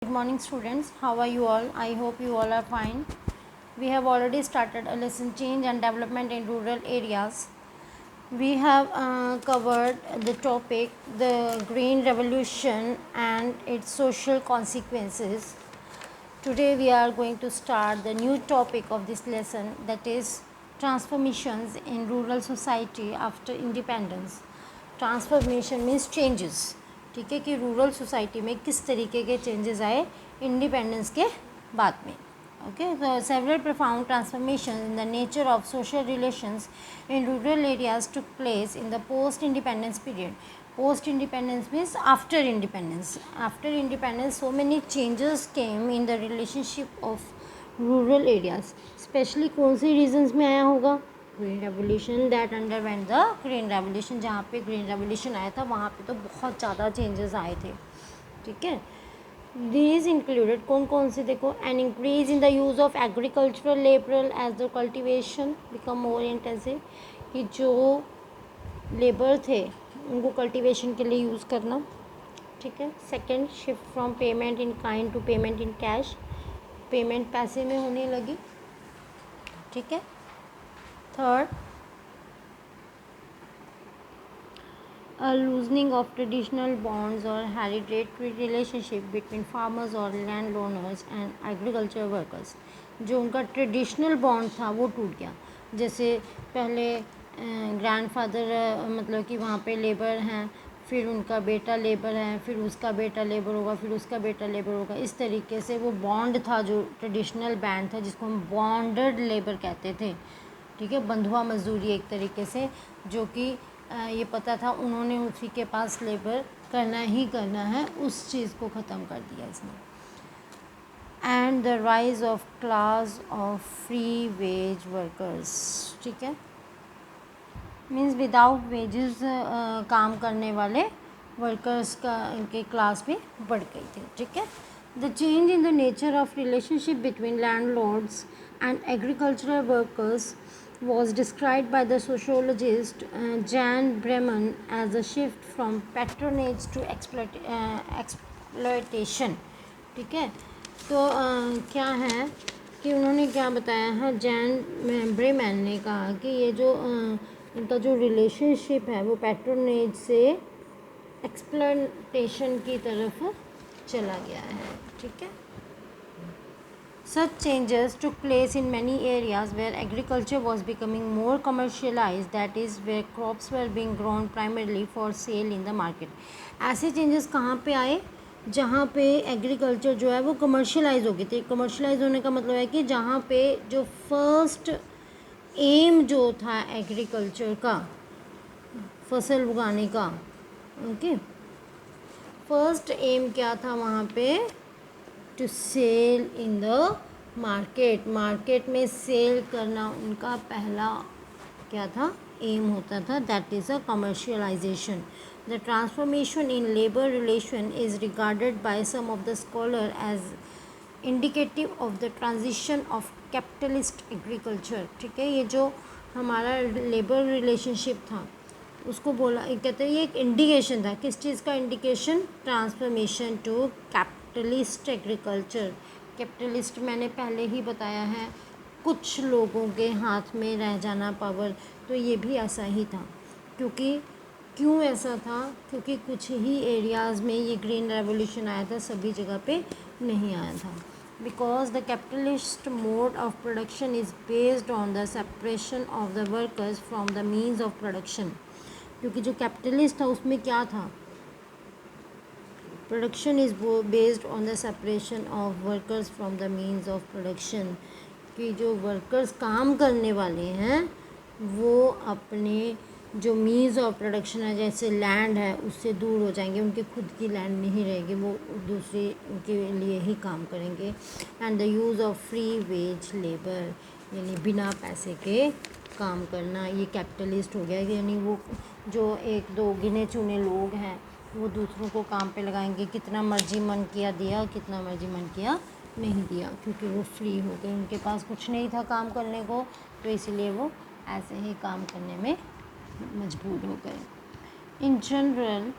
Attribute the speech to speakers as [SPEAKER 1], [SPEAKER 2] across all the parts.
[SPEAKER 1] Good morning students, how are you all? I hope you all are fine. We have already started a lesson change and development in rural areas. We have covered the topic the green revolution and its social consequences. Today we are going to start the new topic of this lesson, that is transformations in rural society after independence. Transformation means changes, ठीक है, कि rural society में किस तरीके के changes आए independence के बाद में. ओके, तो several profound transformation in the nature of social relations in rural areas took place in the post independence period. Post independence means after independence. After independence, so many changes came in the relationship of rural areas. Especially कौन सी reasons में आया होगा? Green revolution, that underwent the green revolution. जहाँ पे green revolution आया था वहाँ पे तो बहुत ज़्यादा चेंजेस आए थे, ठीक है. दीज इंक्लूडेड कौन कौन से, देखो, an increase in the use of agricultural labour as the cultivation become more intensive. कि जो लेबर थे उनको कल्टिवेशन के लिए यूज़ करना, ठीक है. Second, shift from payment in kind to payment in cash. Payment पैसे में होने लगी, ठीक है. Third, a loosening of traditional bonds or hereditary relationship between farmers or landowners and agriculture workers. जो उनका ट्रेडिशनल बॉन्ड था वो टूट गया. जैसे पहले ग्रैंडफादर मतलब कि वहाँ पे लेबर हैं, फिर उनका बेटा लेबर है, फिर उसका बेटा लेबर होगा, फिर उसका बेटा लेबर होगा. इस तरीके से वो बॉन्ड था, जो ट्रेडिशनल बैंड था, जिसको हम बॉन्डेड लेबर कहते थे, ठीक है. बंधुआ मजदूरी एक तरीके से, जो कि ये पता था उन्होंने उसी के पास लेबर करना ही करना है, उस चीज़ को ख़त्म कर दिया इसने. And the rise of class of free veg workers, ठीक है, मीन्स विदाउट वेजेस काम करने वाले वर्कर्स का इनके क्लास भी बढ़ गई थी, ठीक है. The change in the nature of relationship between landlords and agricultural workers was described by the sociologist Jan Bremen as a shift from patronage to exploitation, ठीक है. तो क्या है कि उन्होंने क्या बताया है, जैन ब्रेमैन ने कहा कि ये जो इनका जो रिलेशनशिप है वो पैट्रोनेज से एक्सप्लॉयटेशन की तरफ चला गया है, ठीक है. Such changes took place in many areas where agriculture was becoming more commercialized, that is, where crops were being grown primarily for sale in the market. ऐसे changes कहाँ पे आए? जहाँ पे एग्रीकल्चर जो है वो कमर्शलाइज हो गई थी. कमर्शलाइज होने का मतलब है कि जहाँ पे जो फर्स्ट एम जो था एग्रीकल्चर का, फसल उगाने का, ओके, फर्स्ट एम क्या था वहाँ पे? To sale in the market. Market में सेल करना उनका पहला क्या था? एम होता था. That is a commercialisation. The transformation in labour relation is regarded by some of the scholar as indicative of the transition of capitalist agriculture, ठीक है. ये जो हमारा लेबर रिलेशनशिप था उसको बोला, कहते हैं ये एक इंडिकेशन था. किस चीज़ का indication? Transformation to capitalist agriculture. Capitalist मैंने पहले ही बताया है, कुछ लोगों के हाथ में रह जाना पावर. तो ये भी ऐसा ही था. क्यों ऐसा था? क्योंकि कुछ ही एरियाज़ में ये ग्रीन रेवोल्यूशन आया था, सभी जगह पे नहीं आया था. Because the capitalist mode of production is based on the separation of the workers from the means of production. क्योंकि जो कैपिटलिस्ट था उसमें क्या था? Production is based on the separation of workers from the means of production. कि जो workers काम करने वाले हैं वो अपने जो मीन्स ऑफ प्रोडक्शन है, जैसे लैंड है, उससे दूर हो जाएंगे. उनकी खुद की लैंड नहीं रहेगी, वो दूसरे के लिए ही काम करेंगे. And the use of free veg labour, यानी बिना पैसे के काम करना, ये कैपिटलिस्ट हो गया. यानी वो जो एक दो गिने चुने लोग हैं वो दूसरों को काम पे लगाएंगे. कितना मर्जी मन किया दिया, कितना मर्जी मन किया नहीं दिया, क्योंकि वो फ्री हो गए. उनके पास कुछ नहीं था काम करने को, तो इसलिए वो ऐसे ही काम करने में मजबूर हो गए. In general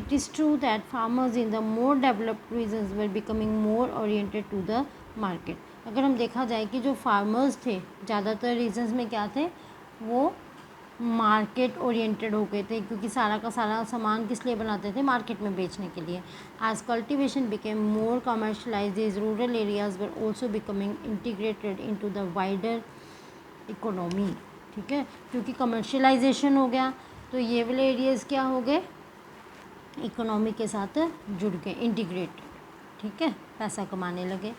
[SPEAKER 1] it is true that farmers in the more developed regions were becoming more oriented to the market. अगर हम देखा जाए कि जो फार्मर्स थे ज़्यादातर रीजन्स में क्या थे, वो मार्केट ओरिएंटेड हो गए थे, क्योंकि सारा का सारा सामान किस लिए बनाते थे, मार्केट में बेचने के लिए. As cultivation became more commercialised, this rural areas were also becoming integrated into the wider economy. ठीक है, क्योंकि कमर्शलाइजेशन हो गया तो ये वाले एरियाज़ क्या हो गए, इकोनॉमी के साथ जुड़ गए, इंटीग्रेट. ठीक है, पैसा कमाने लगे.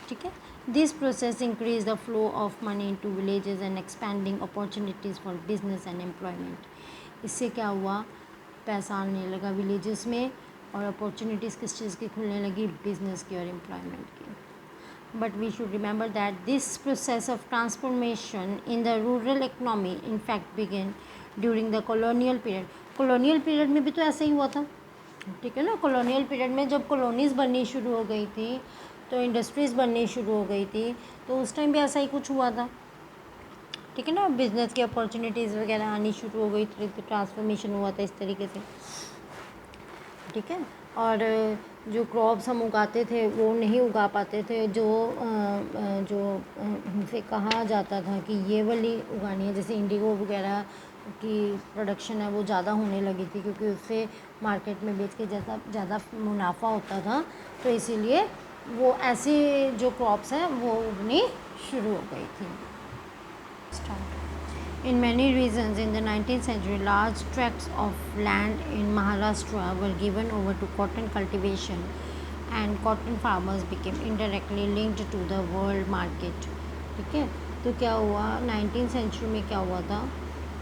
[SPEAKER 1] ठीक है, this process increase the flow of money into villages and expanding opportunities for business and employment. इससे क्या हुआ, पैसा आने लगा विलेजेस में और अपॉर्चुनिटीज़ किस चीज़ की खुलने लगी, बिजनेस की और एम्प्लॉयमेंट की. But we should remember that this process of transformation in the rural economy in fact began during the colonial period. colonial period में भी तो ऐसा ही हुआ था. ठीक है ना, colonial period में जब कॉलोनीज़ बननी शुरू हो गई थी, तो इंडस्ट्रीज़ बननी शुरू हो गई थी, तो उस टाइम भी ऐसा ही कुछ हुआ था. ठीक है ना, बिजनेस की अपॉर्चुनिटीज़ वगैरह आनी शुरू हो गई थी, तो ट्रांसफॉर्मेशन हुआ था इस तरीके से. ठीक है, और जो क्रॉप्स हम उगाते थे वो नहीं उगा पाते थे, जो हमसे कहा जाता था कि ये वाली उगानी है, जैसे इंडिगो वगैरह की प्रोडक्शन है वो ज़्यादा होने लगी थी, क्योंकि उससे मार्केट में बेच के ज़्यादा मुनाफा होता था, तो इसीलिए वो ऐसी जो क्रॉप्स हैं वो उगनी शुरू हो गई थी. In many regions in the 19th century, large tracts of land in Maharashtra were given over to cotton cultivation, and cotton farmers became indirectly linked to the world market. ठीक है, तो क्या हुआ 19th सेंचुरी में, क्या हुआ था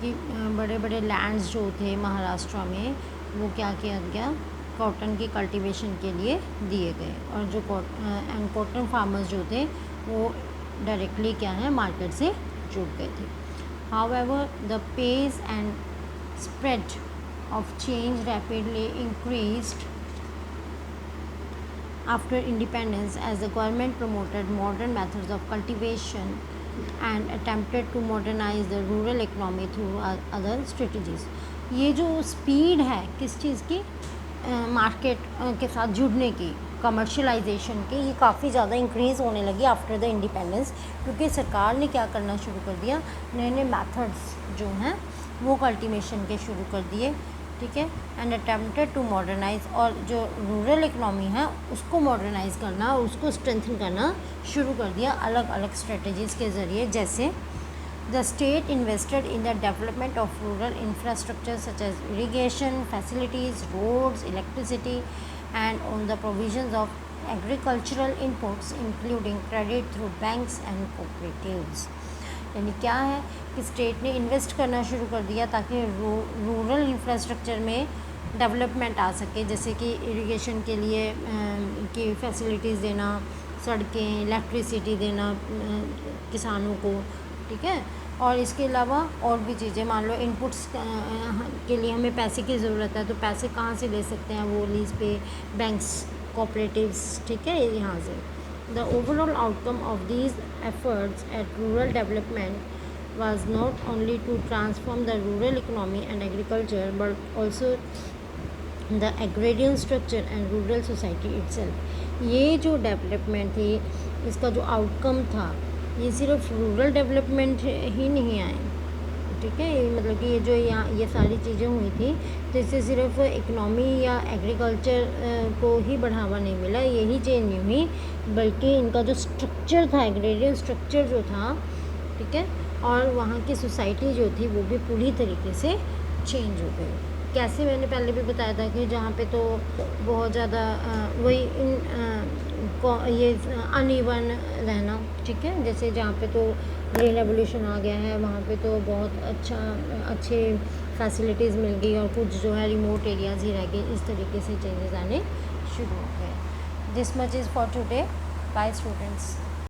[SPEAKER 1] कि बड़े बड़े लैंड्स जो थे महाराष्ट्र में, वो क्या किया गया, कॉटन की कल्टीवेशन के लिए दिए गए, और जो कॉटन फार्मर्स जो थे वो डायरेक्टली क्या है, मार्केट से जुड़ गए थे. However, the pace and spread of change rapidly increased after independence as the government promoted modern methods of cultivation and attempted to modernize the rural economy through other strategies. ये जो speed है किस चीज़ की, market के साथ जुड़ने की, commercialisation की, ये काफ़ी ज़्यादा इंक्रीज़ होने लगी आफ्टर द इंडिपेंडेंस, क्योंकि सरकार ने क्या करना शुरू कर दिया, नए नए मेथड्स जो हैं वो कल्टीवेशन के शुरू कर दिए. ठीक है, एंड अटेम्प्टेड टू मॉडर्नाइज, और जो रूरल इकनॉमी है उसको मॉडर्नाइज करना, उसको स्ट्रेंथन करना शुरू कर दिया अलग अलग स्ट्रेटजीज़ के ज़रिए. जैसे the state invested in the development of rural infrastructure such as irrigation facilities, roads, electricity, and on the provisions of agricultural inputs including credit through banks and cooperatives. यानी क्या है कि स्टेट ने इन्वेस्ट करना शुरू कर दिया ताकि रूरल इंफ्रास्ट्रक्चर में डेवलपमेंट आ सके, जैसे कि इरिगेशन के लिए की फैसिलिटीज़ देना, सड़कें, इलेक्ट्रिसिटी देना किसानों को. ठीक है, और इसके अलावा और भी चीज़ें, मान लो इनपुट्स के लिए हमें पैसे की ज़रूरत है, तो पैसे कहाँ से ले सकते हैं, वो लीज पे, बैंक्स, कोऑपरेटिव्स. ठीक है, यहाँ से. The overall outcome of these efforts eight rural development was not only to transform the rural economy and agriculture but also the agrarian structure and rural society itself. ये जो development थी, इसका जो outcome था, ये सिर्फ रूरल डेवलपमेंट ही नहीं आए. ठीक है, मतलब कि ये जो यहाँ ये सारी चीज़ें हुई थी, तो इससे सिर्फ इकनॉमी या एग्रीकल्चर को ही बढ़ावा नहीं मिला, यही चेंज नहीं हुई, बल्कि इनका जो स्ट्रक्चर था, एग्रेरियन स्ट्रक्चर जो था, ठीक है, और वहाँ की सोसाइटी जो थी वो भी पूरी तरीके से चेंज हो गई. कैसे, मैंने पहले भी बताया था कि जहाँ पे तो बहुत ज़्यादा वही ये अनइवन रहना. ठीक है, जैसे जहाँ पे तो ग्रीन रेवोल्यूशन आ गया है, वहाँ पे तो बहुत अच्छे फैसिलिटीज़ मिल गई, और कुछ जो है रिमोट एरियाज़ ही रह गए. इस तरीके से चेंजेस आने शुरू हो गए. This much is for today. Bye students.